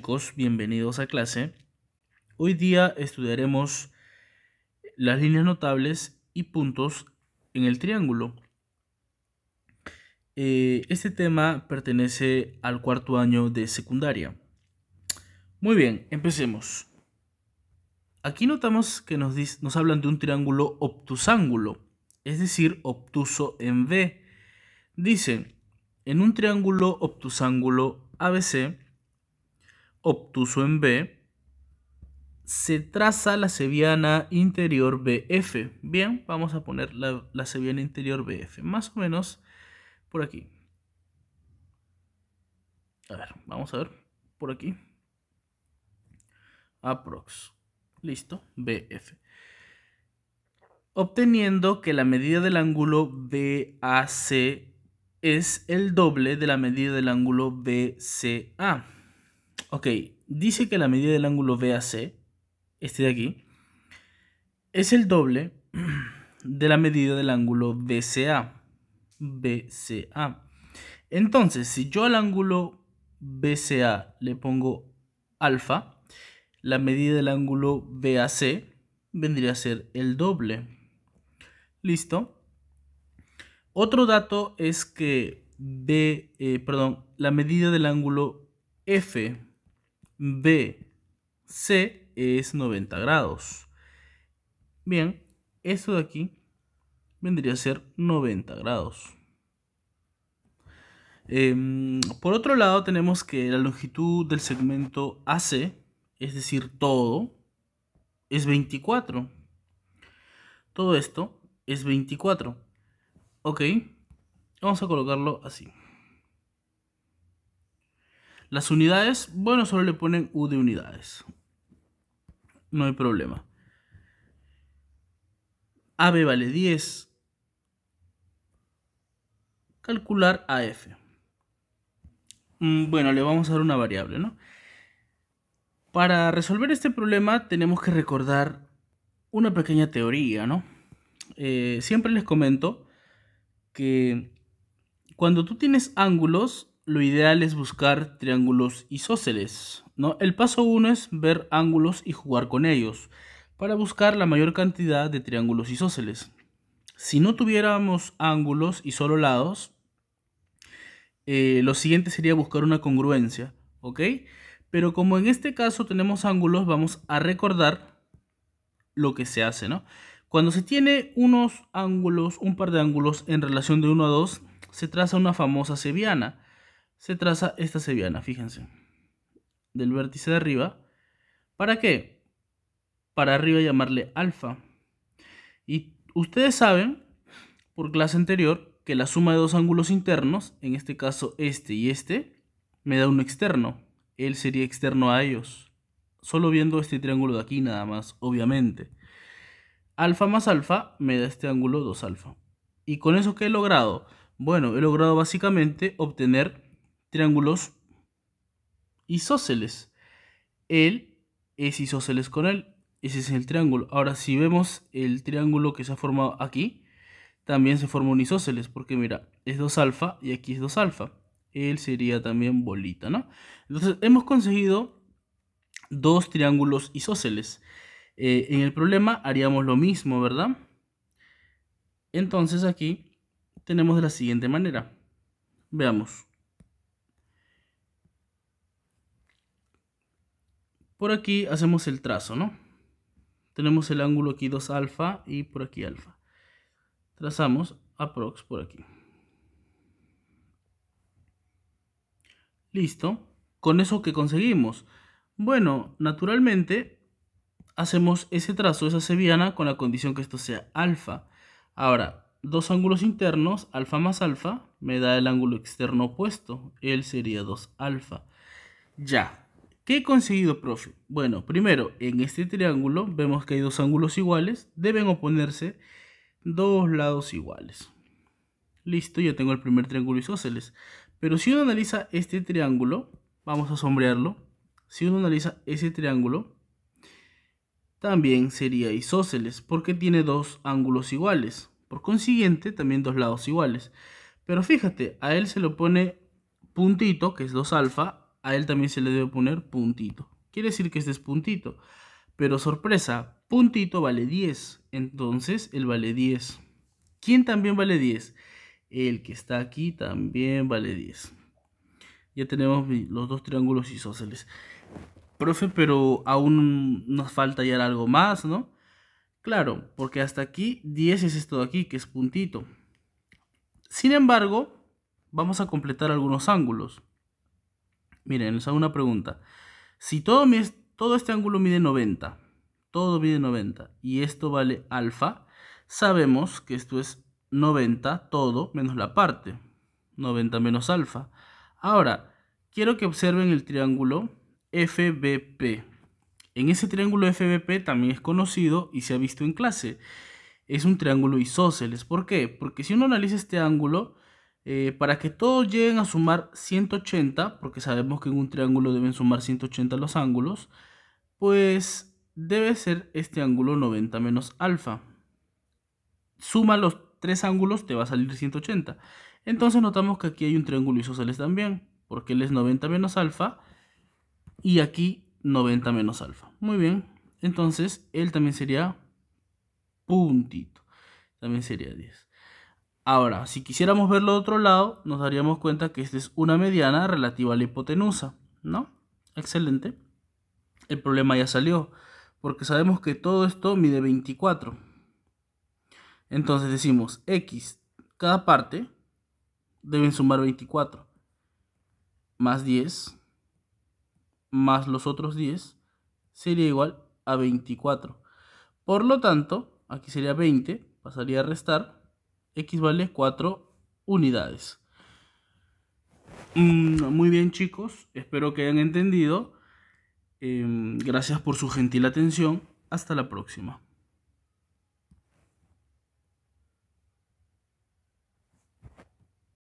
chicos, bienvenidos a clase. Hoy día estudiaremos las líneas notables y puntos en el triángulo. Este tema pertenece al cuarto año de secundaria. Muy bien, empecemos. Aquí notamos que nos hablan de un triángulo obtusángulo, es decir, obtuso en V. Dice, en un triángulo obtusángulo ABC, obtuso en B, se traza la cebiana interior BF. Bien, vamos a poner la cebiana interior BF, más o menos por aquí. A ver, vamos a ver, por aquí. Aprox. Listo, BF. Obteniendo que la medida del ángulo BAC es el doble de la medida del ángulo BCA. Ok, dice que la medida del ángulo BAC, este de aquí, es el doble de la medida del ángulo BCA. Entonces, si yo al ángulo BCA le pongo alfa, la medida del ángulo BAC vendría a ser el doble. ¿Listo? Otro dato es que la medida del ángulo FBC es 90 grados. Bien, esto de aquí vendría a ser 90 grados. Por otro lado, tenemos que la longitud del segmento AC, es decir, todo, es 24. Todo esto es 24. Ok, vamos a colocarlo así. Las unidades, bueno, solo le ponen U de unidades. No hay problema. AB vale 10. Calcular AF. Bueno, le vamos a dar una variable, ¿no? Para resolver este problema tenemos que recordar una pequeña teoría, ¿no? Siempre les comento que cuando tú tienes ángulos, lo ideal es buscar triángulos isósceles, ¿no? El paso 1 es ver ángulos y jugar con ellos para buscar la mayor cantidad de triángulos isósceles. Si no tuviéramos ángulos y solo lados, lo siguiente sería buscar una congruencia, ¿ok? Pero como en este caso tenemos ángulos, vamos a recordar lo que se hace, ¿no? Cuando se tiene unos ángulos, un par de ángulos en relación de 1 a 2, se traza una famosa cebiana. Se traza esta cebiana, fíjense, del vértice de arriba. ¿Para qué? Para arriba llamarle alfa. Y ustedes saben, por clase anterior, que la suma de dos ángulos internos, en este caso este y este, me da un externo. Él sería externo a ellos. Solo viendo este triángulo de aquí nada más, obviamente. Alfa más alfa me da este ángulo 2 alfa. ¿Y con eso qué he logrado? Bueno, he logrado básicamente obtener triángulos isósceles. Él es isósceles con él. Ese es el triángulo. Ahora, si vemos el triángulo que se ha formado aquí, también se forma un isósceles, porque mira, es 2 alfa y aquí es 2 alfa. Él sería también bolita, ¿no? Entonces, hemos conseguido dos triángulos isósceles. En el problema haríamos lo mismo, ¿verdad? Entonces aquí tenemos de la siguiente manera. Veamos. Por aquí hacemos el trazo, ¿no? Tenemos el ángulo aquí 2 alfa y por aquí alfa. Trazamos aprox por aquí. Listo. ¿Con eso qué conseguimos? Bueno, naturalmente hacemos ese trazo, esa cebiana, con la condición que esto sea alfa. Ahora, dos ángulos internos, alfa más alfa, me da el ángulo externo opuesto. Él sería 2 alfa. Ya. ¿Qué he conseguido, profe? Bueno, primero, en este triángulo vemos que hay dos ángulos iguales. Deben oponerse dos lados iguales. Listo, ya tengo el primer triángulo isósceles. Pero si uno analiza este triángulo, vamos a sombrearlo. Si uno analiza ese triángulo, también sería isósceles, porque tiene dos ángulos iguales. Por consiguiente, también dos lados iguales. Pero fíjate, a él se le pone puntito, que es 2 alfa, a él también se le debe poner puntito. Quiere decir que este es puntito. Pero sorpresa, puntito vale 10. Entonces, él vale 10. ¿Quién también vale 10? El que está aquí también vale 10. Ya tenemos los dos triángulos isósceles. Profe, pero aún nos falta hallar algo más, ¿no? Claro, porque hasta aquí 10 es esto de aquí, que es puntito. Sin embargo, vamos a completar algunos ángulos. Miren, les hago una pregunta. Si todo este ángulo mide 90, todo mide 90, y esto vale alfa, sabemos que esto es 90 todo menos la parte. 90 menos alfa. Ahora, quiero que observen el triángulo FBP. En ese triángulo FBP también es conocido y se ha visto en clase. Es un triángulo isósceles. ¿Por qué? Porque si uno analiza este ángulo, para que todos lleguen a sumar 180, porque sabemos que en un triángulo deben sumar 180 los ángulos, pues debe ser este ángulo 90 menos alfa. Suma los tres ángulos, te va a salir 180. Entonces notamos que aquí hay un triángulo isósceles también, porque él es 90 menos alfa y aquí 90 menos alfa. Muy bien, entonces él también sería puntito, también sería 10. Ahora, si quisiéramos verlo de otro lado, nos daríamos cuenta que esta es una mediana relativa a la hipotenusa, ¿no? Excelente. El problema ya salió, porque sabemos que todo esto mide 24. Entonces decimos x, cada parte deben sumar 24, más 10, más los otros 10, sería igual a 24. Por lo tanto, aquí sería 20, pasaría a restar, x vale 4 unidades. Muy bien, chicos, espero que hayan entendido. Gracias por su gentil atención. Hasta la próxima.